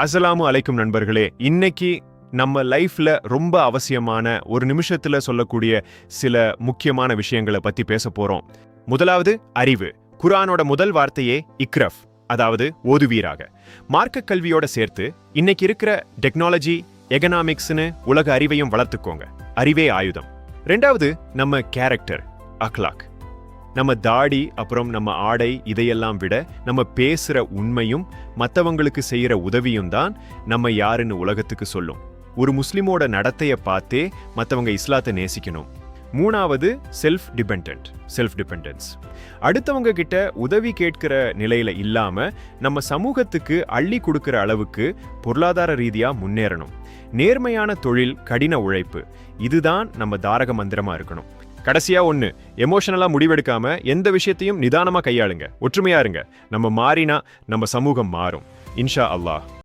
அஸ்ஸலாமு அலைக்கும் நண்பர்களே. இன்னைக்கு நம்ம லைஃப்ல ரொம்ப அவசியமான ஒரு நிமிஷத்துல சொல்லக்கூடிய சில முக்கியமான விஷயங்களை பத்தி பேச போறோம். முதலாவது அறிவு. குர்ஆனோட முதல் வார்த்தையே இக்ரஃப், அதாவது ஓதுவீராக. மார்க்க கல்வியோட சேர்த்து இன்னைக்கு இருக்கிற டெக்னாலஜி, எகனாமிக்ஸ்னு உலக அறிவையும் வளர்த்துக்கோங்க. அறிவே ஆயுதம். ரெண்டாவது நம்ம கேரக்டர், அக்லாக். நம்ம தாடி, அப்புறம் நம்ம ஆடை, இதையெல்லாம் விட நம்ம பேசுற உண்மையும் மற்றவங்களுக்கு செய்யற உதவியும் தான் நம்ம யாருன்னு உலகத்துக்கு சொல்லும். ஒரு முஸ்லிமோட நடத்தைய பார்த்தே மற்றவங்க இஸ்லாத்தை நேசிக்கணும். மூணாவது செல்ஃப் டிபெண்டன்ஸ். அடுத்தவங்க கிட்ட உதவி கேட்கிற நிலையில இல்லாம நம்ம சமூகத்துக்கு அள்ளி கொடுக்கிற அளவுக்கு பொருளாதார ரீதியா முன்னேறணும். நேர்மையான தொழில், கடின உழைப்பு, இதுதான் நம்ம தாரக மந்திரமா இருக்கணும். கடைசியா ஒண்ணு, எமோஷனலா முடிவெடுக்காம எந்த விஷயத்தையும் நிதானமா கையாளுங்க. ஒற்றுமையா இருங்க. நம்ம மாறினா நம்ம சமூகம் மாறும். இன்ஷா அல்லாஹ்.